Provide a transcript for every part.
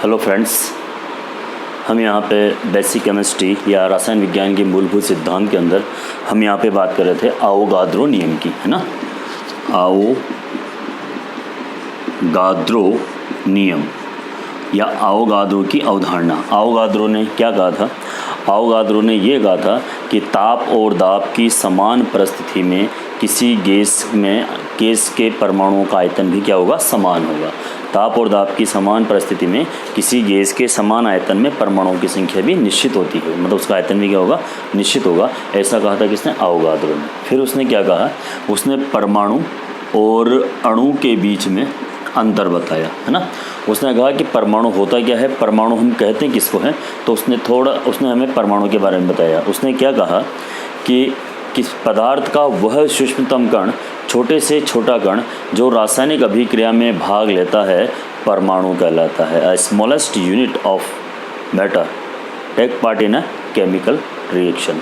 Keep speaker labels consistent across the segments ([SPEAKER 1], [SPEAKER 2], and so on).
[SPEAKER 1] Hello friends, हम यहाँ पे बेसिक केमिस्ट्री या रसायन विज्ञान के मूलभूत सिद्धांत के अंदर हम यहाँ पे बात कर रहे थे आवोगाद्रो नियम की, है ना। आवोगाद्रो नियम या आवोगाद्रो की अवधारणा। आवोगाद्रो ने क्या कहा था? आवोगाद्रो ने ये कहा था कि ताप और दाब की समान परिस्थिति में किसी गैस के परमाणुओं का आयतन भी क्या होगा? समान होगा। ताप और दाब की समान परिस्थिति में किसी गैस के समान आयतन में परमाणुओं की संख्या भी निश्चित होती है, मतलब उसका आयतन भी क्या होगा? निश्चित होगा। ऐसा कहा था किसने? आवोगाद्रो ने। फिर उसने क्या कहा? उसने परमाणु और अणु के बीच में अंतर बताया, है ना। उसने कहा कि परमाणु होता क्या है, परमाणु हम कहते हैं किसको है, तो उसने हमें परमाणु के बारे में बताया। उसने क्या कहा कि किस पदार्थ का वह सूक्ष्मतम कण, छोटे से छोटा कण जो रासायनिक अभिक्रिया में भाग लेता है, परमाणु कहलाता है। A smallest unit of matter take part in a chemical reaction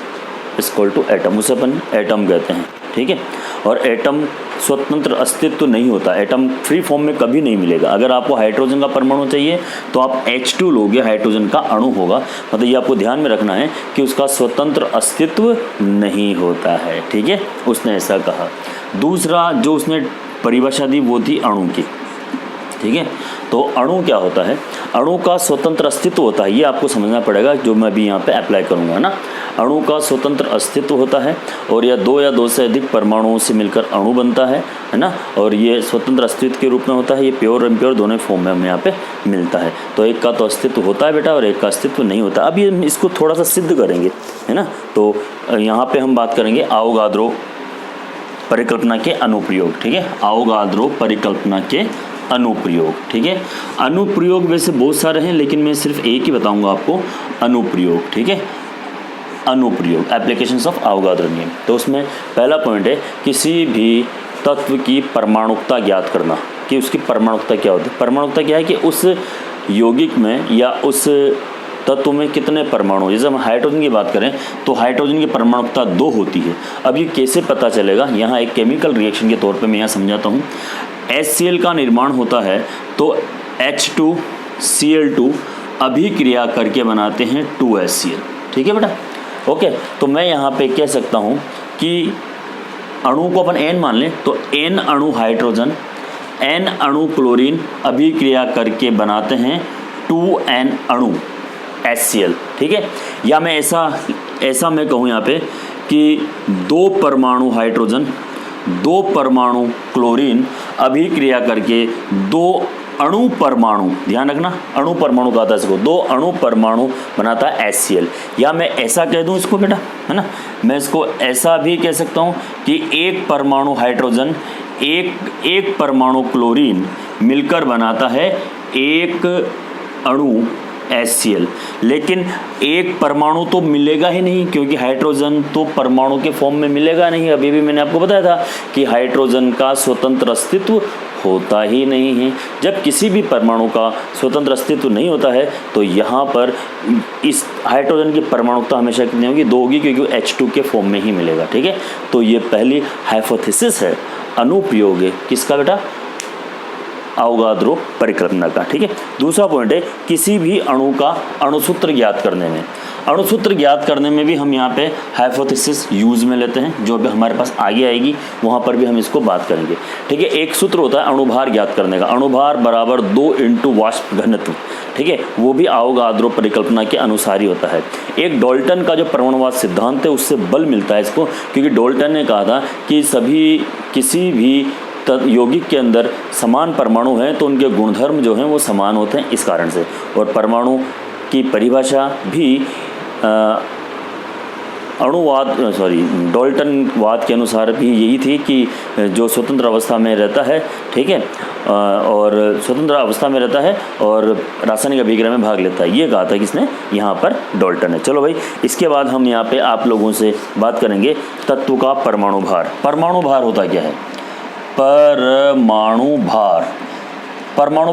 [SPEAKER 1] is called to atom. उसे अपन एटम कहते हैं, ठीक है। और एटम स्वतंत्र अस्तित्व नहीं होता, एटम फ्री फॉर्म में कभी नहीं मिलेगा। अगर आपको हाइड्रोजन का परमाणु चाहिए तो आप H2 लोगे, हाइड्रोजन का अणु होगा। मतलब ये आपको ध्यान में रखना है कि उसका स्वतंत्र अस्तित्व नहीं होता है, ठीक है। उसने ऐसा कहा। दूसरा जो उसने परिभाषा दी वो थी अणु की, ठीक है। तो अणु क्या होता है? अणु का स्वतंत्र अस्तित्व होता है, ये आपको समझना पड़ेगा, जो मैं भी यहाँ पे अप्लाई करूँगा, है ना। अणु का स्वतंत्र अस्तित्व होता है और यह दो या दो से अधिक परमाणुओं से मिलकर अणु बनता है ना। और ये स्वतंत्र अस्तित्व के रूप में होता है। ये प्योर और इम्प्योर दोनों फॉर्म में हमें यहाँ पे मिलता है। तो एक का तो अस्तित्व होता है बेटा और एक का अस्तित्व नहीं होता। अब ये इसको थोड़ा सा सिद्ध करेंगे, है ना। तो यहाँ पर हम बात करेंगे आवोगाद्रो परिकल्पना के अनुप्रयोग, ठीक है। आवोगाद्रो परिकल्पना के अनुप्रयोग, ठीक है। अनुप्रयोग वैसे बहुत सारे हैं, लेकिन मैं सिर्फ एक ही बताऊंगा आपको, अनुप्रयोग, ठीक है। अनुप्रयोग, एप्लीकेशंस ऑफ आवोगाद्रो नियम। तो उसमें पहला पॉइंट है किसी भी तत्व की परमाणुकता ज्ञात करना, कि उसकी परमाणुकता क्या होती है। परमाणुकता क्या है कि उस यौगिक में या उस तत्व में कितने परमाणु। जैसे हम हाइड्रोजन की बात करें तो हाइड्रोजन की परमाणुकता 2 होती है। अब ये कैसे पता चलेगा? यहाँ एक केमिकल रिएक्शन के तौर पे मैं यहाँ समझाता हूँ। HCl का निर्माण होता है तो H2Cl2 अभिक्रिया करके बनाते हैं 2HCl, ठीक है बेटा। ओके, तो मैं यहाँ पे कह सकता हूँ कि अणु को अपन N मान लें तो N अणु हाइड्रोजन, N अणु क्लोरीन अभिक्रिया करके बनाते हैं 2N अणु HCl, ठीक है। या मैं ऐसा मैं कहूँ यहाँ पे कि 2 परमाणु हाइड्रोजन, 2 परमाणु क्लोरीन अभिक्रिया करके 2 अणु परमाणु, ध्यान रखना अणु परमाणु कहता है इसको, 2 अणु परमाणु बनाता है HCl। या मैं ऐसा कह दूं इसको बेटा, है ना, मैं इसको ऐसा भी कह सकता हूं कि 1 परमाणु हाइड्रोजन, एक परमाणु क्लोरीन मिलकर बनाता है 1 अणु HCl। लेकिन एक परमाणु तो मिलेगा ही नहीं, क्योंकि हाइड्रोजन तो परमाणु के फॉर्म में मिलेगा नहीं। अभी भी मैंने आपको बताया था कि हाइड्रोजन का स्वतंत्र अस्तित्व होता ही नहीं है। जब किसी भी परमाणु का स्वतंत्र अस्तित्व नहीं होता है तो यहाँ पर इस हाइड्रोजन की परमाणुकता हमेशा कितनी होगी? 2 होगी, क्योंकि H2 के फॉर्म में ही मिलेगा, ठीक है। तो ये पहली हाइपोथेसिस है, अनुप्रयोग है किसका बेटा? आवोगाद्रो परिकल्पना का, ठीक है। दूसरा पॉइंट है किसी भी अणु का अणुसूत्र ज्ञात करने में। अणुसूत्र ज्ञात करने में भी हम यहाँ पे हाइपोथेसिस यूज में लेते हैं, जो भी हमारे पास आगे आएगी वहाँ पर भी हम इसको बात करेंगे, ठीक है। एक सूत्र होता है अणुभार ज्ञात करने का, अणुभार बराबर 2 × वाष्प घनत्व, ठीक है। वो भी आवोगाद्रो परिकल्पना के अनुसार ही होता है। एक डाल्टन का जो परमाणुवाद सिद्धांत है उससे बल मिलता है इसको, क्योंकि डाल्टन ने कहा था कि किसी भी यौगिक के अंदर समान परमाणु हैं तो उनके गुणधर्म जो हैं वो समान होते हैं, इस कारण से। और परमाणु की परिभाषा भी डाल्टनवाद के अनुसार भी यही थी कि जो स्वतंत्र अवस्था में रहता है, ठीक है, और स्वतंत्र अवस्था में रहता है और रासायनिक अभिक्रिया में भाग लेता है, ये कहा था किसने? यहाँ पर डाल्टन है। चलो भाई, इसके बाद हम यहाँ पे आप लोगों से बात करेंगे तत्व का परमाणु भार। परमाणु भार होता क्या है? परमाणु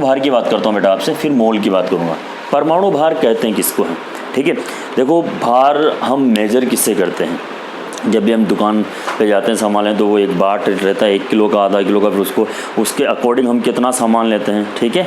[SPEAKER 1] भार की बात करता हूँ बेटा आपसे, फिर मोल की बात करूँगा। परमाणु भार कहते हैं किसको है, ठीक है। देखो, भार हम मेजर किससे करते हैं? जब भी हम दुकान पे जाते हैं सामान लें तो वो एक बाट रहता है 1 किलो का, आधा किलो का, फिर उसके अकॉर्डिंग हम कितना सामान लेते हैं, ठीक है।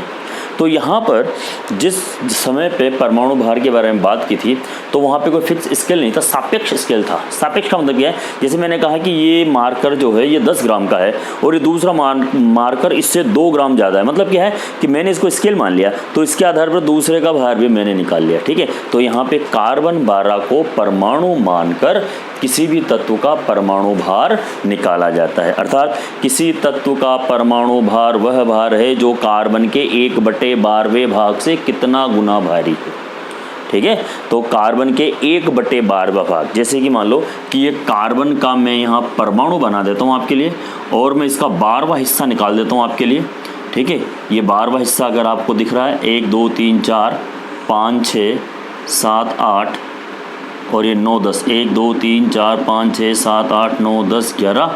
[SPEAKER 1] तो यहाँ पर जिस समय पे परमाणु भार के बारे में बात की थी तो वहाँ पे कोई फिक्स स्केल नहीं था, सापेक्ष स्केल था। सापेक्ष का मतलब क्या है, जैसे मैंने कहा कि ये मार्कर जो है ये 10 ग्राम का है और ये दूसरा मार्कर इससे 2 ग्राम ज़्यादा है। मतलब क्या है कि मैंने इसको स्केल मान लिया तो इसके आधार पर दूसरे का भार भी मैंने निकाल लिया, ठीक है। तो यहाँ पे कार्बन 12 को परमाणु मानकर किसी भी तत्व का परमाणु भार निकाला जाता है। अर्थात किसी तत्व का परमाणु भार वह भार है जो कार्बन के 1/12वें भाग से कितना गुना भारी है, ठीक है। तो कार्बन के 1/12वां भाग, जैसे कि मान लो कि ये कार्बन का मैं यहाँ परमाणु बना देता हूँ आपके लिए और मैं इसका 12वां हिस्सा निकाल देता हूँ आपके लिए, ठीक है। ये 12वां हिस्सा अगर आपको दिख रहा है 1 2 3 4 5 6 7 8 और ये 9 10, 1 2 3 4 5 6 7 8 9 10 11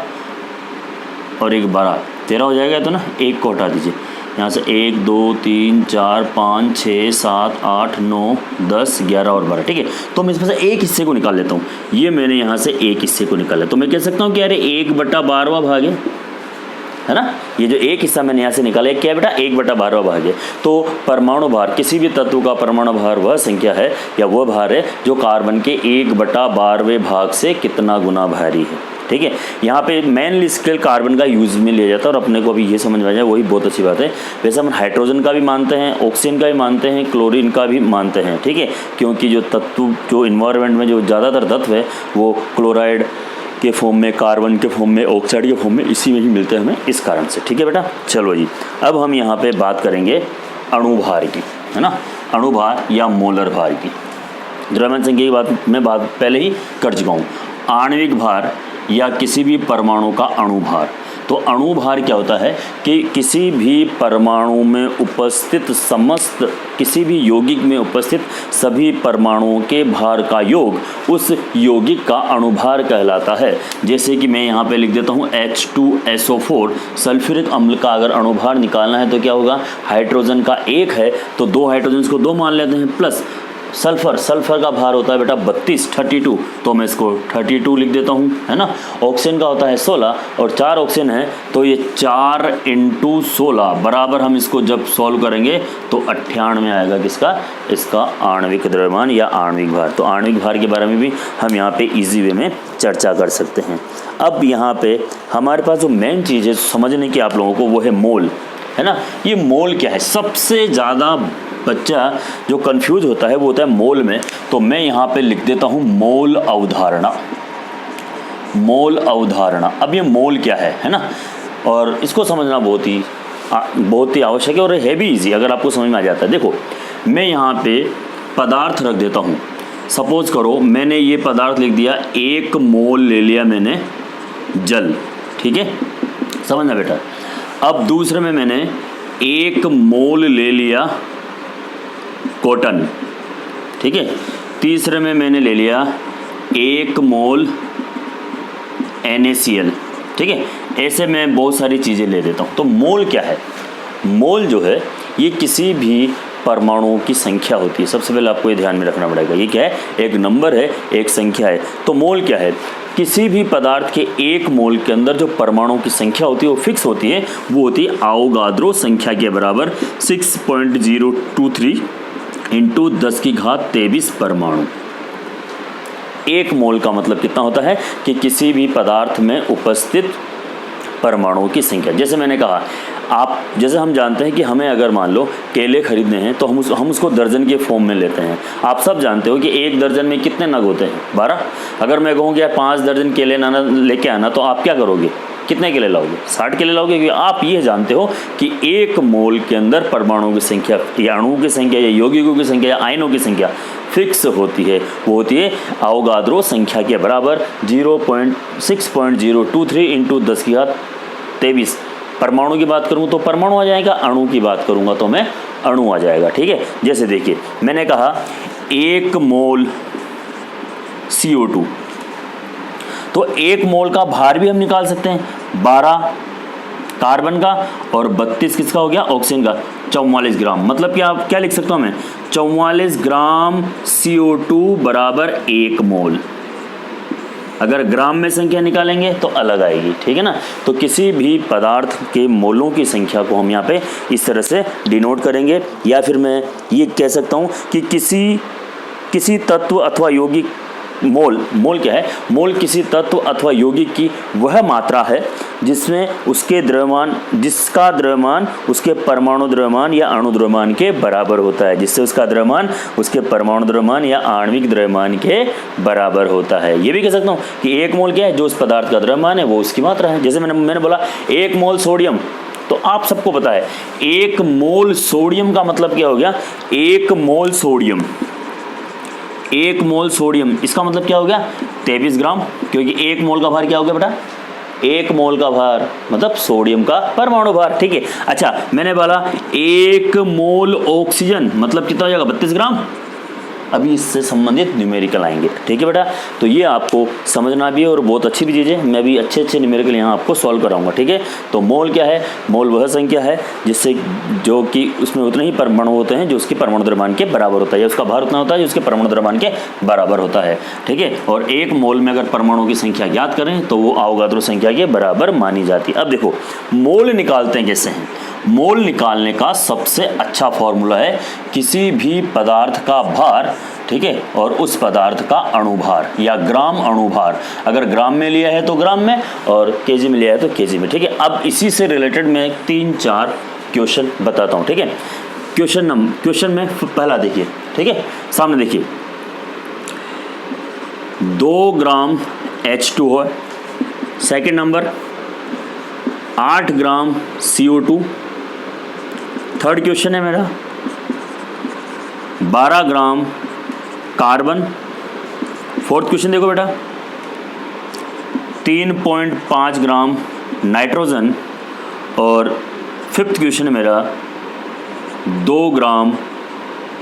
[SPEAKER 1] और 1 12 13 हो जाएगा। तो ना एक को हटा दीजिए यहाँ से, 1 2 3 4 5 6 7 8 9 10 11 और 12, ठीक है। तो मैं इसमें से एक हिस्से को निकाल लेता हूँ। ये मैंने यहाँ से एक हिस्से को निकाला तो मैं कह सकता हूँ कि अरे 1/12वां भाग है ना। ये जो एक हिस्सा मैंने यहाँ से निकाला है क्या है बेटा, 1/12वां भाग है। तो परमाणु भार, किसी भी तत्व का परमाणु भार वह संख्या है या वह भार है जो कार्बन के 1/12वें भाग से कितना गुना भारी है, ठीक है। यहाँ पे मेनली स्केल कार्बन का यूज में लिया जाता है और अपने को अभी ये समझ में आ जाए वही बहुत अच्छी बात है। वैसे हम हाइड्रोजन का भी मानते हैं, ऑक्सीजन का भी मानते हैं, क्लोरीन का भी मानते हैं, ठीक है। क्योंकि जो तत्व जो इन्वायरमेंट में जो ज़्यादातर तत्व है वो क्लोराइड के फॉर्म में, कार्बन के फॉर्म में, ऑक्साइड के फॉर्म में इसी में ही मिलते हैं हमें, इस कारण से, ठीक है बेटा। चलो जी, अब हम यहाँ पे बात करेंगे अणुभार की, है ना। अणुभार या मोलर भार की, द्रव्यमान संख्या की बात पहले ही कर चुका हूँ। आणविक भार या किसी भी परमाणु का अणुभार। तो अणुभार क्या होता है कि किसी भी परमाणु में उपस्थित समस्त, किसी भी यौगिक में उपस्थित सभी परमाणुओं के भार का योग उस यौगिक का अणुभार कहलाता है। जैसे कि मैं यहाँ पे लिख देता हूँ H2SO4, सल्फ्यूरिक अम्ल का अगर अणुभार निकालना है तो क्या होगा, हाइड्रोजन का 1 है तो 2 हाइड्रोजन को 2 मान लेते हैं, प्लस सल्फर का भार होता है बेटा 32 तो मैं इसको 32 लिख देता हूँ, है ना। ऑक्सीजन का होता है 16 और 4 ऑक्सीजन है तो ये 4 × 16 बराबर, हम इसको जब सॉल्व करेंगे तो 98 आएगा किसका, इसका आणविक द्रव्यमान या आणविक भार। तो आणविक भार के बारे में भी हम यहाँ पे इजी वे में चर्चा कर सकते हैं। अब यहाँ पे हमारे पास जो मेन चीज़ है समझने की आप लोगों को वो है मोल, है ना। ये मोल क्या है, सबसे ज़्यादा बच्चा जो कंफ्यूज होता है वो होता है मोल में। तो मैं यहाँ पे लिख देता हूँ मोल अवधारणा। मोल अवधारणा, अब ये मोल क्या है ना, और इसको समझना बहुत ही आवश्यक है और है भी इजी अगर आपको समझ में आ जाता है। देखो मैं यहाँ पे पदार्थ रख देता हूँ, सपोज करो मैंने ये पदार्थ लिख दिया, 1 मोल ले लिया मैंने जल, ठीक है, समझना बेटा। अब दूसरे में मैंने 1 मोल ले लिया कॉटन, ठीक है। तीसरे में मैंने ले लिया 1 मोल NaCl, ठीक है। ऐसे मैं बहुत सारी चीज़ें ले देता हूँ। तो मोल क्या है, मोल जो है ये किसी भी परमाणुओं की संख्या होती है। सबसे पहले आपको ये ध्यान में रखना पड़ेगा, ये क्या है, एक नंबर है, एक संख्या है। तो मोल क्या है, किसी भी पदार्थ के 1 मोल के अंदर जो परमाणुओं की संख्या होती है वो फिक्स होती है, वो होती है आवोगाद्रो संख्या के बराबर 6.023 × 10⁻23 परमाणु। 1 मोल का मतलब कितना होता है कि किसी भी पदार्थ में उपस्थित परमाणुओं की संख्या। जैसे मैंने कहा, जैसे हम जानते हैं कि हमें अगर मान लो केले खरीदने हैं तो हम उसको दर्जन के फॉर्म में लेते हैं। आप सब जानते हो कि 1 दर्जन में कितने नग होते हैं, 12। अगर मैं कहूँ कि यार 5 दर्जन केले लेके आना, तो आप क्या करोगे, कितने केले लाओगे, 60 केले लाओगे। क्योंकि आप ये जानते हो कि 1 मोल के अंदर परमाणुओं की संख्या या अणुओं की संख्या या यौगिकों की संख्या या आयनों की संख्या फिक्स होती है। वो होती है आवोगाद्रो संख्या के बराबर 6.023 × 10⁻23। परमाणु की बात करूँ तो परमाणु आ जाएगा, अणु की बात करूँगा तो मैं अणु आ जाएगा, ठीक है। जैसे देखिए मैंने कहा 1 मोल CO2, तो 1 मोल का भार भी हम निकाल सकते हैं, 12 कार्बन का और 32 किसका हो गया, ऑक्सीजन का, 44 ग्राम। मतलब क्या लिख सकता हूँ मैं, 44 ग्राम CO2 बराबर 1 मोल। अगर ग्राम में संख्या निकालेंगे तो अलग आएगी, ठीक है ना। तो किसी भी पदार्थ के मोलों की संख्या को हम यहाँ पे इस तरह से डिनोट करेंगे, या फिर मैं ये कह सकता हूँ कि किसी तत्व अथवा यौगिक, मोल क्या है, मोल किसी तत्व अथवा यौगिक की वह मात्रा है जिसका द्रव्यमान उसके परमाणु द्रव्यमान या अणु द्रव्यमान के बराबर होता है, जिससे उसका द्रव्यमान उसके परमाणु द्रव्यमान या आणविक द्रव्यमान के बराबर होता है। ये भी कह सकता हूँ कि 1 मोल क्या है, जो उस पदार्थ का द्रव्यमान है वो उसकी मात्रा है। जैसे मैंने बोला 1 मोल सोडियम, तो आप सबको पता है 1 मोल सोडियम का मतलब क्या हो गया, 1 मोल सोडियम, 1 मोल सोडियम, इसका मतलब क्या हो गया 23 ग्राम, क्योंकि 1 मोल का भार क्या हो गया बेटा, 1 मोल का भार मतलब सोडियम का परमाणु भार, ठीक है। अच्छा, मैंने बोला 1 मोल ऑक्सीजन मतलब कितना हो जाएगा 32 ग्राम। अभी इससे संबंधित न्यूमेरिकल आएंगे, ठीक है बेटा। तो ये आपको समझना भी है और बहुत अच्छी भी चीज़ है, मैं भी अच्छे न्यूमेरिकल यहाँ आपको सॉल्व कराऊंगा, ठीक है। तो मोल क्या है, मोल वह संख्या है जिससे जो कि उसमें उतने ही परमाणु होते हैं जो उसके परमाणु द्रव्यमान के बराबर होता है, या उसका भार उतना होता है जो उसके परमाणु द्रव्यमान के बराबर होता है, ठीक है। और 1 मोल में अगर परमाणु की संख्या ज्ञात करें तो वो अवोगाद्रो संख्या के बराबर मानी जाती है। अब देखो मोल निकालते हैं कैसे हैं। मोल निकालने का सबसे अच्छा फॉर्मूला है किसी भी पदार्थ का भार, ठीक है, और उस पदार्थ का अणुभार या ग्राम अणुभार। अगर ग्राम में लिया है तो ग्राम में, और केजी में लिया है तो केजी में, ठीक है। अब इसी से रिलेटेड मैं 3-4 क्वेश्चन बताता हूँ, ठीक है। क्वेश्चन में पहला देखिए, ठीक है, सामने देखिए, 2 ग्राम H2O है। सेकेंड नंबर 8 ग्राम CO2। थर्ड क्वेश्चन है मेरा 12 ग्राम कार्बन। फोर्थ क्वेश्चन देखो बेटा 3.5 ग्राम नाइट्रोजन। और फिफ्थ क्वेश्चन है मेरा 2 ग्राम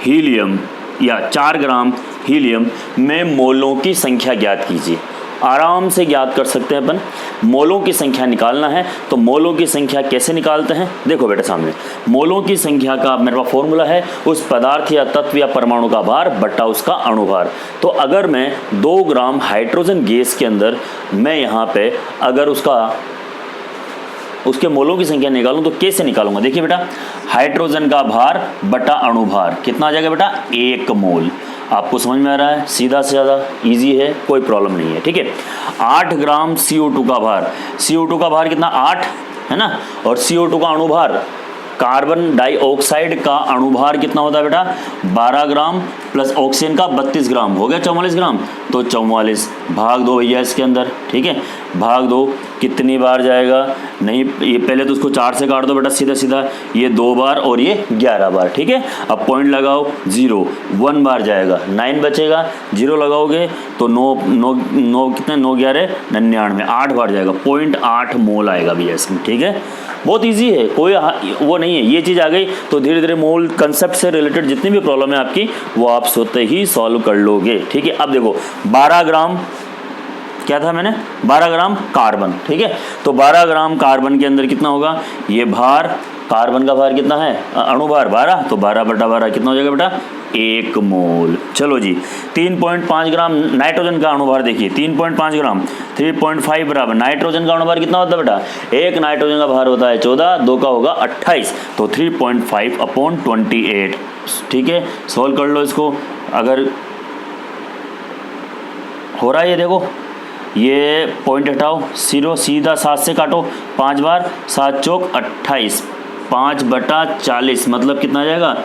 [SPEAKER 1] हीलियम या 4 ग्राम हीलियम में मोलों की संख्या ज्ञात कीजिए। आराम से ज्ञात कर सकते हैं अपन। मोलों की संख्या निकालना है तो मोलों की संख्या कैसे निकालते हैं, देखो बेटा सामने मोलों की संख्या का मेरे पास फॉर्मूला है उस पदार्थ या तत्व या परमाणु का भार बट्टा उसका अणुभार। तो अगर मैं 2 ग्राम हाइड्रोजन गैस के अंदर मैं यहाँ पे अगर उसके मोलों की संख्या निकालूं तो कैसे निकालूंगा, देखिए बेटा हाइड्रोजन का भार बटा अणुभार कितना आ जाएगा बेटा 1 मोल। आपको समझ में आ रहा है, सीधा से ज़्यादा इजी है, कोई प्रॉब्लम नहीं है, ठीक है। 8 ग्राम CO2 का भार, CO2 का भार कितना 8 है ना, और CO2 का अणुभार कार्बन डाइऑक्साइड का अणुभार कितना होता है बेटा 12 ग्राम प्लस ऑक्सीजन का 32 ग्राम हो गया 44 ग्राम। तो 44 भाग 2 भैया इसके अंदर, ठीक है, भाग 2 कितनी बार जाएगा, नहीं ये पहले तो उसको 4 से काट दो बेटा सीधा सीधा, ये 2 बार और ये 11 बार, ठीक है। अब पॉइंट लगाओ 0 1 बार जाएगा 9 बचेगा, 0 लगाओगे तो 9 कितने 9 11 99 8 बार जाएगा 0.8 मोल आएगा भैया इसमें, ठीक है। बहुत इजी है, कोई वो नहीं है, ये चीज़ आ गई तो धीरे धीरे मोल कंसेप्ट से रिलेटेड जितनी भी प्रॉब्लम है आपकी वो आप स्वतः ही सॉल्व कर लोगे, ठीक है। अब देखो 12 ग्राम क्या था मैंने 12 ग्राम कार्बन, ठीक है। तो 12 ग्राम कार्बन के अंदर कितना होगा, ये भार कार्बन का भार कितना है अणुभार 12, तो 12 बटा 12 कितना हो जाएगा बेटा 1 मोल। चलो जी 3.5 ग्राम नाइट्रोजन का अणुभार देखिए 3.5 ग्राम 3.5 बराबर नाइट्रोजन का अणुभार कितना होता है बेटा, एक नाइट्रोजन का भार होता है 14, 2 का होगा 28, तो 3.5/28, ठीक है। सॉल्व कर लो इसको, अगर हो रहा है ये देखो ये पॉइंट हटाओ 0 सीधा 7 से काटो 5 बार 7 चौक 28 5 बटा 40 मतलब कितना आ जाएगा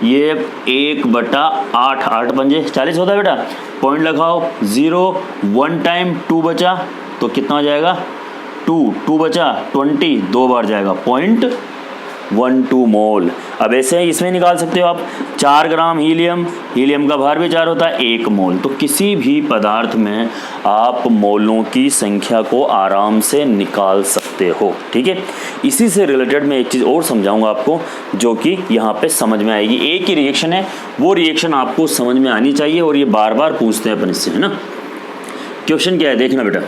[SPEAKER 1] ये 1 बटा 8 8 पंजे 40 होता है बेटा। पॉइंट लगाओ 0 1 टाइम 2 बचा तो कितना हो जाएगा 2 बचा 20 2 बार जाएगा 0.12 मोल। अब ऐसे इसमें निकाल सकते हो आप 4 ग्राम हीलियम का भार भी 4 होता है 1 मोल। तो किसी भी पदार्थ में आप मोलों की संख्या को आराम से निकाल सकते हो, ठीक है। इसी से रिलेटेड मैं एक चीज़ और समझाऊंगा आपको जो कि यहाँ पे समझ में आएगी। एक ही रिएक्शन है, वो रिएक्शन आपको समझ में आनी चाहिए और ये बार बार पूछते हैं अपन इससे, है ना। क्वेश्चन क्या है देखना बेटा,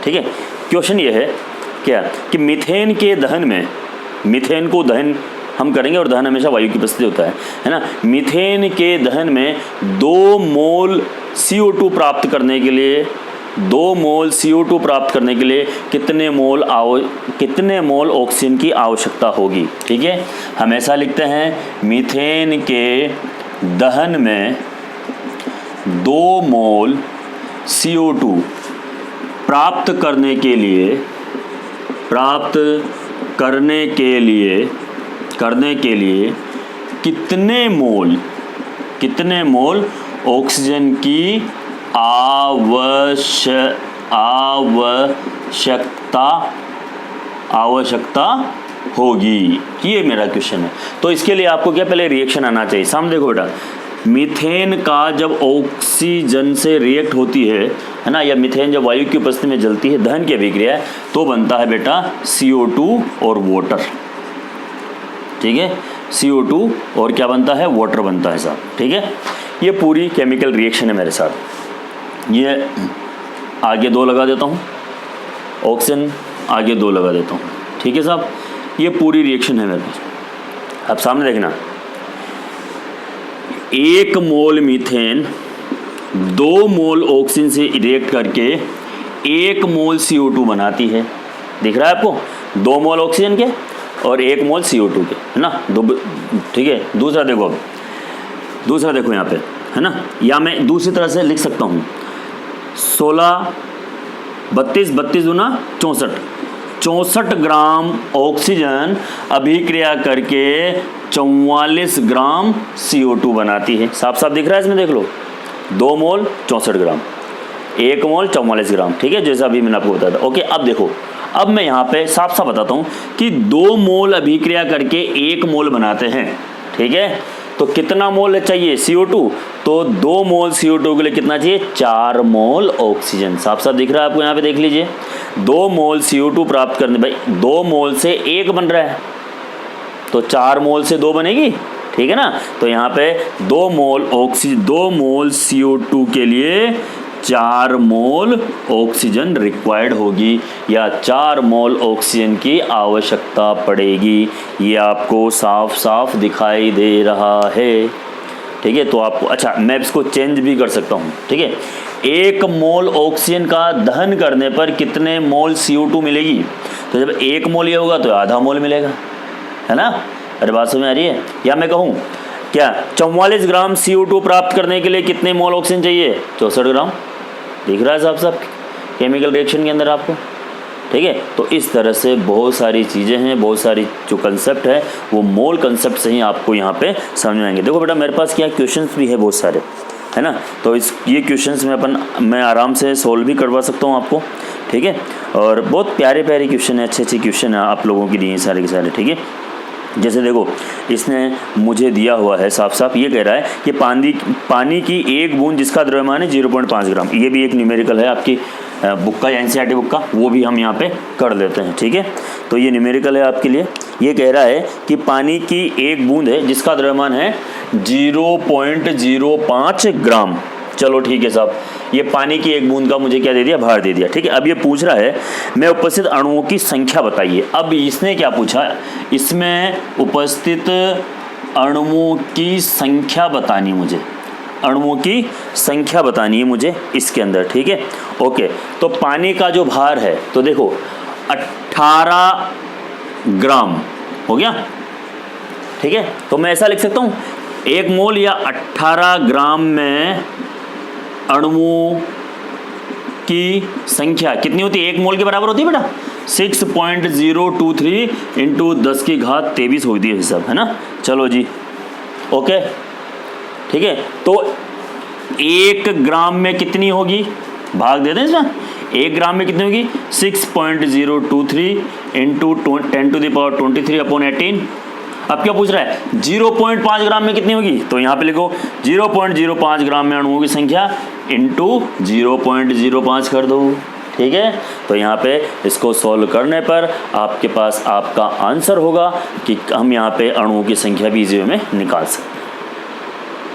[SPEAKER 1] ठीक है। क्वेश्चन ये है क्या कि मीथेन के दहन में मीथेन को दहन हम करेंगे, और दहन हमेशा वायु की उपस्थिति होता है ना। मीथेन के दहन में 2 मोल CO2 प्राप्त करने के लिए 2 मोल CO2 प्राप्त करने के लिए कितने मोल ऑक्सीजन की आवश्यकता होगी। ठीक है, हम ऐसा लिखते हैं मीथेन के दहन में 2 मोल CO2 प्राप्त करने के लिए कितने मोल ऑक्सीजन की आवश्यकता होगी। ये मेरा क्वेश्चन है। तो इसके लिए आपको क्या पहले रिएक्शन आना चाहिए। सामने देखो बेटा, मीथेन का जब ऑक्सीजन से रिएक्ट होती है ना, या मीथेन जब वायु की उपस्थिति में जलती है, दहन की अभिक्रिया है, तो बनता है बेटा CO2 और वाटर। ठीक है, CO2 और क्या बनता है, वाटर बनता है साहब। ठीक है, ये पूरी केमिकल रिएक्शन है मेरे साथ। ये आगे 2 लगा देता हूँ, ऑक्सीजन आगे 2 लगा देता हूँ। ठीक है साहब, ये पूरी रिएक्शन है मेरे पास। अब सामने देखना, 1 मोल मीथेन 2 मोल ऑक्सीजन से रिएक्ट करके 1 मोल CO2 बनाती है। दिख रहा है आपको, 2 मोल ऑक्सीजन के और 1 मोल CO2 के, है ना। ठीक है, दूसरा देखो यहाँ पे, है ना, या मैं दूसरी तरह से लिख सकता हूँ 16 32 32 दूना 64 ग्राम ऑक्सीजन अभिक्रिया करके 44 ग्राम CO2 बनाती है। साफ साफ दिख रहा है इसमें, देख लो, 2 मोल 64 ग्राम, 1 मोल 44 ग्राम। ठीक है, जैसा अभी मैंने आपको बताया था। ओके, अब देखो, अब मैं यहाँ पे साफ साफ बताता हूँ कि 2 मोल अभिक्रिया करके 1 मोल बनाते हैं। ठीक है, तो कितना मोल चाहिए CO2, तो 2 मोल CO2 के लिए कितना चाहिए, 4 मोल ऑक्सीजन। साफ साफ दिख रहा है आपको, यहाँ पे देख लीजिए, 2 मोल CO2 प्राप्त करने, भाई 2 मोल से 1 बन रहा है, तो 4 मोल से 2 बनेगी। ठीक है ना, तो यहाँ पे 2 मोल CO2 के लिए 4 मोल ऑक्सीजन रिक्वायर्ड होगी, या 4 मोल ऑक्सीजन की आवश्यकता पड़ेगी। ये आपको साफ साफ दिखाई दे रहा है। ठीक है, तो आपको, अच्छा, मैं इसको चेंज भी कर सकता हूँ। ठीक है, 1 मोल ऑक्सीजन का दहन करने पर कितने मोल CO2 मिलेगी, तो जब 1 मोल ये होगा तो आधा मोल मिलेगा, है ना। अरे बात समझ में आ रही है। या मैं कहूँ क्या, 44 ग्राम CO2 प्राप्त करने के लिए कितने मोल ऑक्सीजन चाहिए, 64 ग्राम। दिख रहा है साहब साहब केमिकल रिएक्शन के अंदर आपको। ठीक है, तो इस तरह से बहुत सारी चीज़ें हैं, बहुत सारी जो कंसेप्ट है वो मोल कंसेप्ट से ही आपको यहाँ पे समझ में आएंगे। देखो बेटा, मेरे पास क्या क्वेश्चंस भी है बहुत सारे, है ना, तो ये क्वेश्चंस मैं आराम से सोल्व भी करवा सकता हूँ आपको। ठीक है, और बहुत प्यारे क्वेश्चन है, अच्छे क्वेश्चन है आप लोगों के लिए सारे के सारे। ठीक है, जैसे देखो, इसने मुझे दिया हुआ है साफ साफ, ये कह रहा है कि पानी की 1 बूंद जिसका द्रव्यमान है 0.5 ग्राम। ये भी एक न्यूमेरिकल है आपकी बुक का, NCERT बुक का, वो भी हम यहाँ पे कर लेते हैं। ठीक है, तो ये न्यूमेरिकल है आपके लिए। ये कह रहा है कि पानी की 1 बूंद है जिसका द्रव्यमान है 0.05 ग्राम। चलो ठीक है साहब, ये पानी की 1 बूंद का मुझे क्या दे दिया, भार दे दिया। ठीक है, अब ये पूछ रहा है मैं उपस्थित अणुओं की संख्या बताइए। अब इसने क्या पूछा, इसमें उपस्थित अणुओं की संख्या बतानी, मुझे अणुओं की संख्या बतानी है मुझे इसके अंदर। ठीक है, ओके, तो पानी का जो भार है, तो देखो 18 ग्राम हो गया। ठीक है, तो मैं ऐसा लिख सकता हूँ 1 मोल या 18 ग्राम में अणुओं की संख्या कितनी होती है, 1 मोल के बराबर होती है बेटा 6.023 इंटू 10 की घात 23 होती है हिसाब, है ना। चलो जी, ओके, ठीक है, तो 1 ग्राम में कितनी होगी, भाग दे दें इसमें, 1 ग्राम में कितनी होगी 6.023 इंटू 10⁻23/18। अब क्या पूछ रहा है, 0.5 ग्राम में कितनी होगी, तो यहाँ पे लिखो 0.05 ग्राम में अणुओं की संख्या इंटू 0.05 कर दो। ठीक है, तो यहाँ पे इसको सॉल्व करने पर आपके पास आपका आंसर होगा कि हम यहाँ पे अणुओं की संख्या भी इजी में निकाल सकते हैं।